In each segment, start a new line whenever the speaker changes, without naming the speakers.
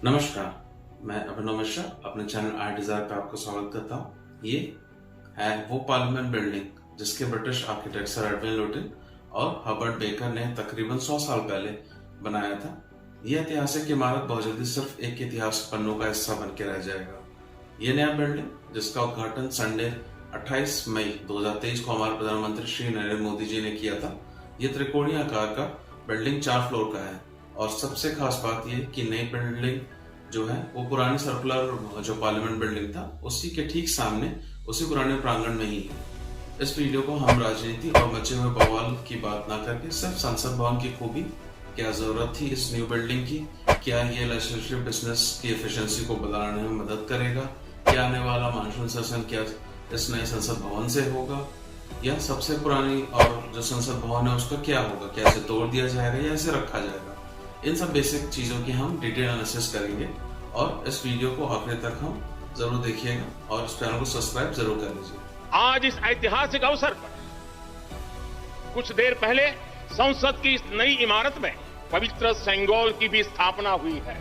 नमस्कार, मैं अभिनव मिश्रा अपने चैनल आर्ट डिजायर पे आपका स्वागत करता हूँ। ये है वो पार्लियामेंट बिल्डिंग जिसके British architect sir Edwin Lutyens और हर्बर्ट बेकर ने तकरीबन 100 साल पहले बनाया था। यह ऐतिहासिक इमारत बहुत जल्दी सिर्फ एक इतिहास पन्नों का हिस्सा बन के रह जाएगा। ये नया बिल्डिंग जिसका उद्घाटन संडे 28 मई 2023 को हमारे प्रधानमंत्री श्री नरेंद्र मोदी जी ने किया था। ये त्रिकोणीय आकार का बिल्डिंग 4 फ्लोर का है और सबसे खास बात यह कि नई बिल्डिंग जो है वो पुरानी सर्कुलर जो पार्लियामेंट बिल्डिंग था उसी के ठीक सामने उसी पुराने प्रांगण में ही है। इस वीडियो को हम राजनीति और मचे हुए बवाल की बात ना करके सिर्फ संसद भवन की खूबी, क्या जरूरत थी इस न्यू बिल्डिंग की, क्या ये लेजिस्लेटिव बिजनेस की एफिशिएंसी को बढ़ाने में मदद करेगा, क्या आने वाला मानसून सेशन क्या इस नए संसद भवन से होगा, या सबसे पुरानी और जो संसद भवन है उसका क्या होगा, क्या इसे तोड़ दिया जाएगा या इसे रखा जाएगा। इन सब बेसिक चीजों की हम डिटेल एनालिसिस करेंगे और इस वीडियो को आखिर तक हम जरूर देखिएगा और इस चैनल को सब्सक्राइब जरूर कर लीजिए।
आज इस ऐतिहासिक अवसर पर कुछ देर पहले संसद की इस नई इमारत में पवित्र सेंगोल की भी स्थापना हुई है।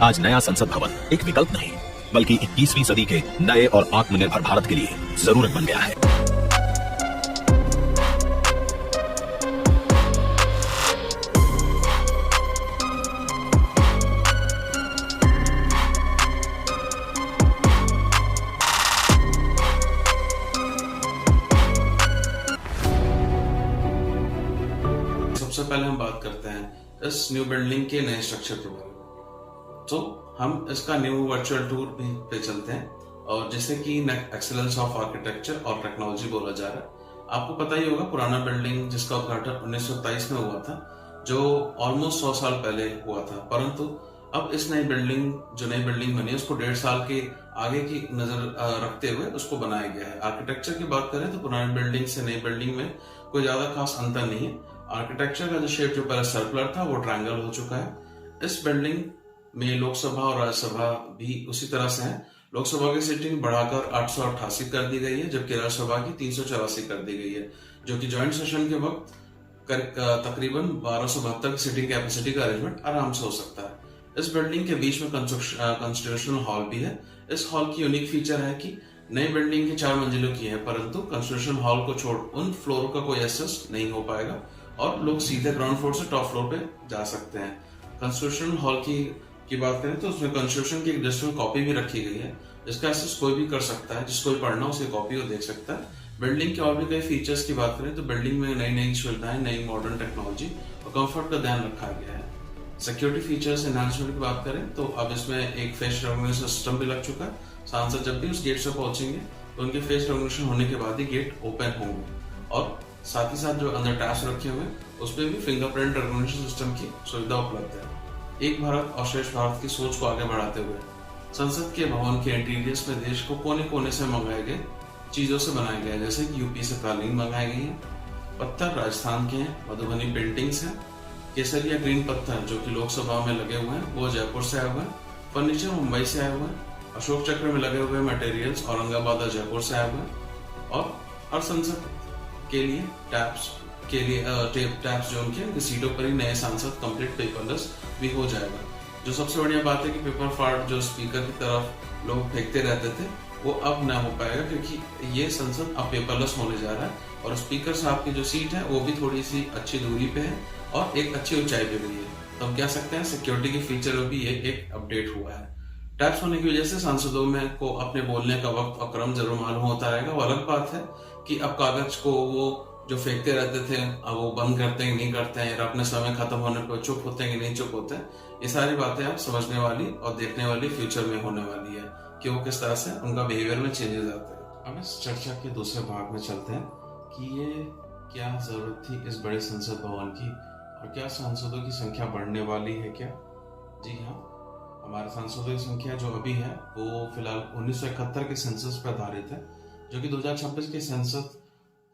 आज नया संसद भवन एक विकल्प नहीं बल्कि 21वीं सदी के नए और आत्मनिर्भर भारत के लिए जरूरत बन गया है।
सबसे पहले हम बात करते हैं इस न्यू बिल्डिंग के नए स्ट्रक्चर के बारे में। तो हम इसका न्यू वर्चुअल टूर भी पे चलते हैं और जैसे कि एक्सीलेंस ऑफ आर्किटेक्चर और टेक्नोलॉजी बोला जा रहा है। आपको पता ही होगा पुराना बिल्डिंग जिसका उद्घाटन 1927 में हुआ था, जो ऑलमोस्ट 100 साल पहले हुआ था, परंतु अब इस नई बिल्डिंग जो नई बिल्डिंग बनी है उसको 1.5 साल के आगे की नजर रखते हुए उसको बनाया गया है। आर्किटेक्चर की बात करें तो पुरानी बिल्डिंग से नई बिल्डिंग में कोई ज्यादा खास अंतर नहीं है। आर्किटेक्चर का जो शेप जो पहले सर्कुलर था वो ट्रायंगल हो चुका है। इस बिल्डिंग में लोकसभा और राज्यसभा भी उसी तरह से है। लोकसभा की सीटिंग बढ़ाकर 888 कर दी गई है जबकि राज्यसभा की 384 कर दी गई है, जो कि ज्वाइंट सेशन के वक्त तकरीबन 1272 की सीटिंग कैपेसिटी का अरेंजमेंट आराम से हो सकता है। इस बिल्डिंग के बीच में कॉन्स्टिट्यूशनल हॉल भी है। इस हॉल की यूनिक फीचर है कि नई बिल्डिंग की 4 मंजिलों की है, परंतु कॉन्स्टिट्यूशन हॉल को छोड़ उन फ्लोर का कोई एक्सेस नहीं हो पाएगा और लोग सीधे ग्राउंड फ्लोर से टॉप फ्लोर पे जा सकते हैं। कॉन्स्टिट्यूशन हॉल की बात करें तो उसमें कॉन्स्टिट्यूशन की एक डिजिटल कॉपी भी रखी गई है, जिसका एक्सेस कोई भी कर सकता है, जिसको भी पढ़ना उसकी कॉपी को देख सकता है। बिल्डिंग के और भी कई फीचर्स की बात करें तो बिल्डिंग में नई नई सुविधाएं, नई मॉडर्न टेक्नोलॉजी और कंफर्ट का ध्यान रखा गया है। सिक्योरिटी फीचर्स एनहांसमेंट की बात करें तो अब इसमें एक फेस रिकॉग्निशन सिस्टम भी लग चुका है। सांसद जब भी उस गेट से पहुंचेंगे तो उनके फेस रिकॉग्निशन होने के बाद ही गेट ओपन होंगे और साथ ही साथ जो अंदर टैब्स रखे हुए उस पर भी फिंगरप्रिंट रिकॉग्निशन सिस्टम की सुविधा उपलब्ध है। एक भारत और श्रेष्ठ भारत की सोच को आगे बढ़ाते हुए संसद के भवन के इंटीरियर्स में देश को कोने कोने से मंगाए गए चीजों से बनाए गए, जैसे कि यूपी से कालीन मंगाई गई है, पत्थर राजस्थान के हैं, मधुबनी पेंटिंग्स हैं, केसरिया ग्रीन पत्थर जो कि लोकसभा में लगे हुए हैं वो जयपुर से आए हुए हैं, फर्नीचर मुंबई से आए हुए हैं, अशोक चक्र में लगे हुए मटेरियल्स औरंगाबाद और जयपुर से आए हुए हैं और हर संसद के लिए टैब्स जो उनके सीटों पर ही नए सांसद कंप्लीट पेपरलेस भी हो जाएगा। जो सबसे बढ़िया बात है कि पेपर फाड़ जो स्पीकर की तरफ लोग फेंकते रहते थे वो अब ना हो पाएगा, क्योंकि ये संसद अब पेपरलेस होने जा रहा है और स्पीकर साहब की जो सीट है वो भी थोड़ी सी अच्छी दूरी पे है और एक अच्छी ऊंचाई पे भी है। तो हम कह सकते हैं सिक्योरिटी के फीचर में भी ये एक अपडेट हुआ है। टैब्स होने की वजह से सांसदों में को अपने बोलने का वक्त और क्रम जरूर मालूम होता रहेगा। वो अलग बात है कि अब कागज को वो जो फेंकते रहते थे अब वो बंद करते हैं नहीं करते हैं, अपने समय खत्म होने पर चुप होते हैं कि नहीं चुप होते हैं, ये सारी बातें आप समझने वाली और देखने वाली फ्यूचर में होने वाली है कि वो किस तरह से उनका बिहेवियर में चेंजेस आते हैं। अब इस चर्चा के दूसरे भाग में चलते हैं कि ये क्या जरूरत थी इस बड़े संसद भवन की और क्या सांसदों की संख्या बढ़ने वाली है क्या? जी हाँ, हमारे सांसदों की संख्या जो अभी है वो फिलहाल 1971 के सेंसस पर आधारित है, जो कि 2026 के संसद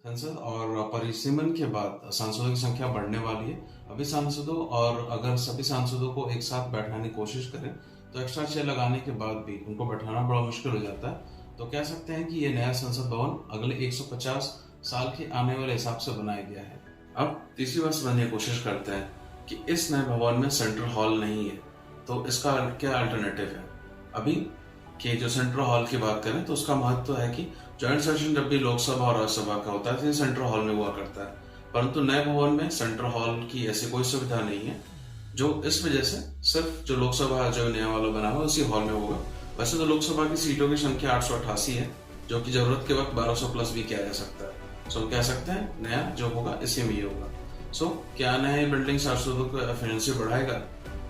और परिसीमन के बाद सांसदों की संख्या बढ़ने वाली है। अभी सांसदों और अगर सभी सांसदों को एक साथ बैठाने की कोशिश करें तो एक्स्ट्रा चेयर लगाने के बाद भी उनको बैठाना बड़ा मुश्किल हो जाता है। तो कह सकते हैं कि ये नया संसद भवन अगले 150 साल के आने वाले हिसाब से बनाया गया है। अब तीसरी बार समझने की कोशिश करते हैं कि इस नए भवन में सेंट्रल हॉल नहीं है, तो इसका क्या अल्टरनेटिव है। अभी के जो सेंट्रल हॉल की बात करें तो उसका महत्व है कि ज्वाइंट सेशन जब भी लोकसभा और राज्यसभा का होता है तो सेंट्रल हॉल में हुआ करता है, परंतु नए भवन में सेंट्रल हॉल की ऐसी कोई सुविधा नहीं है, जो इस वजह से सिर्फ जो लोकसभा जो नया वाला बना हुआ उसी हॉल में होगा। वैसे तो लोकसभा की सीटों की संख्या 888 है, जो कि जरूरत के वक्त 1200 प्लस भी किया जा सकता है। सो कह सकते हैं नया जो होगा इसी में ही होगा। सो क्या नया बिल्डिंग सांसदों को एफिशिएंसी बढ़ाएगा?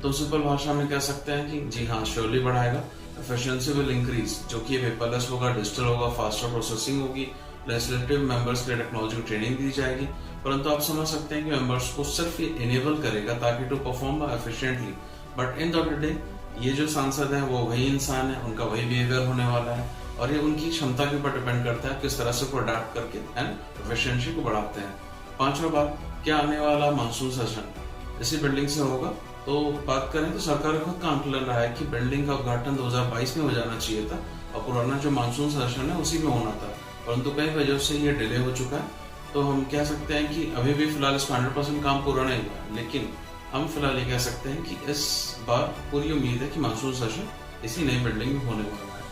तो सिंपल भाषा में कह सकते हैं कि जी हाँ, श्योरली बढ़ाएगा। एफिशिएंसी विल इंक्रीज, जो कि पेपरलेस होगा, डिजिटल होगा, फास्टर प्रोसेसिंग होगी, लेजिस्लेटिव मेंबर्स के टेक्नोलॉजी की ट्रेनिंग दी जाएगी। परंतु आप समझ सकते हैं कि मेंबर्स को सिर्फ ये इनेबल करेगा ताकि to perform efficiently, but in the day ये जो सांसद हैं वो वही इंसान है, उनका वही बिहेवियर होने वाला है, और ये उनकी क्षमता के ऊपर डिपेंड करता है किस तरह से वो अडेप्ट करके एंड एफिशिएंसी को बढ़ाते हैं। पांचवा बात, क्या आने वाला मानसून सेशन इसी बिल्डिंग से होगा? तो बात करें तो सरकार खुद का आंकलन रहा है कि बिल्डिंग का उद्घाटन 2022 में हो जाना चाहिए था और पुराना जो मानसून सेशन है उसी में होना था, परंतु कई वजह से ये डिले हो चुका है। तो हम कह सकते हैं कि अभी भी फिलहाल इसका 100% काम पूरा नहीं हुआ है, लेकिन हम फिलहाल ये कह सकते हैं कि इस बार पूरी उम्मीद है कि मानसून सेशन इसी नई बिल्डिंग में होने वाला है।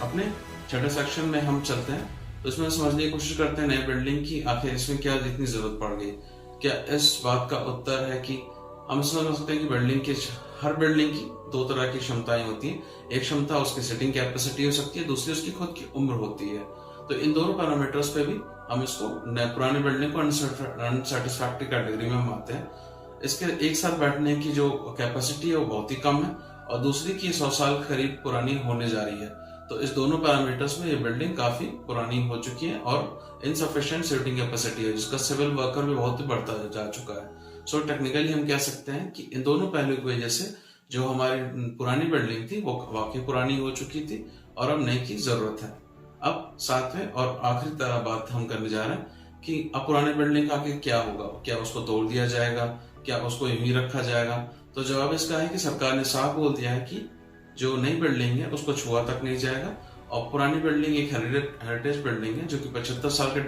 अपने छठे सेक्शन में हम चलते हैं, तो इसमें समझने की कोशिश करते हैं नई बिल्डिंग की आखिर इसमें क्या इतनी जरूरत पड़ गई। क्या इस बात का उत्तर है कि हम समझ सकते हैं कि बिल्डिंग की हर बिल्डिंग की दो तरह की क्षमताएं होती हैं। एक क्षमता उसकी सिटिंग कैपेसिटी हो सकती है, दूसरी उसकी खुद की उम्र होती है। तो इन दोनों पैरामीटर्स पे भी हम इसको पुरानी बिल्डिंग को अनसेटिस्फैक्टरी कैटेगरी में मानते हैं। इसके एक साथ बैठने की जो कैपेसिटी है वो बहुत ही कम है, और दूसरी की 100 साल करीब पुरानी होने जा रही है। तो इस दोनों पैरामीटर्स में ये बिल्डिंग काफी पुरानी हो चुकी है और इनसफिशिएंट सीटिंग कैपेसिटी है, जिसका सिविल वर्कर भी बहुत ही बढ़ता जा चुका है। सो टेक्निकली हम कह सकते हैं कि इन दोनों पहलुओं की वजह से जो हमारी पुरानी बिल्डिंग थी वो वाकई पुरानी हो चुकी थी और अब नई की जरूरत है। अब सातवें और आखिरी तरह बात हम करने जा रहे हैं कि अब पुरानी बिल्डिंग का क्या होगा, क्या उसको तोड़ दिया जाएगा, क्या उसको यूं ही रखा जाएगा? तो जवाब इसका है कि सरकार ने साफ बोल दिया है कि जो नई बिल्डिंग है उसको छुआ तक नहीं जाएगा, और पुरानी बिल्डिंग एक हेरिटेज बिल्डिंग है जो कि 75 साल के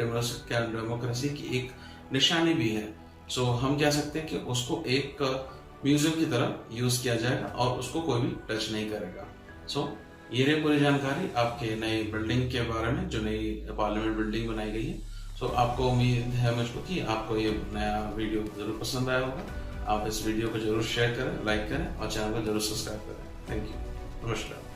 डेमोक्रेसी की एक निशानी भी है। सो हम कह सकते हैं कि उसको एक म्यूजियम की तरह यूज किया जाएगा और उसको कोई भी टच नहीं करेगा। सो ये रही पूरी जानकारी आपके नई बिल्डिंग के बारे में, जो नई पार्लियामेंट बिल्डिंग बनाई गई है। सो आपको उम्मीद है मुझको कि आपको ये नया वीडियो जरूर पसंद आया होगा। आप इस वीडियो को जरूर शेयर करें, लाइक करें और चैनल को जरूर सब्सक्राइब करें। थैंक यू, नमस्कार।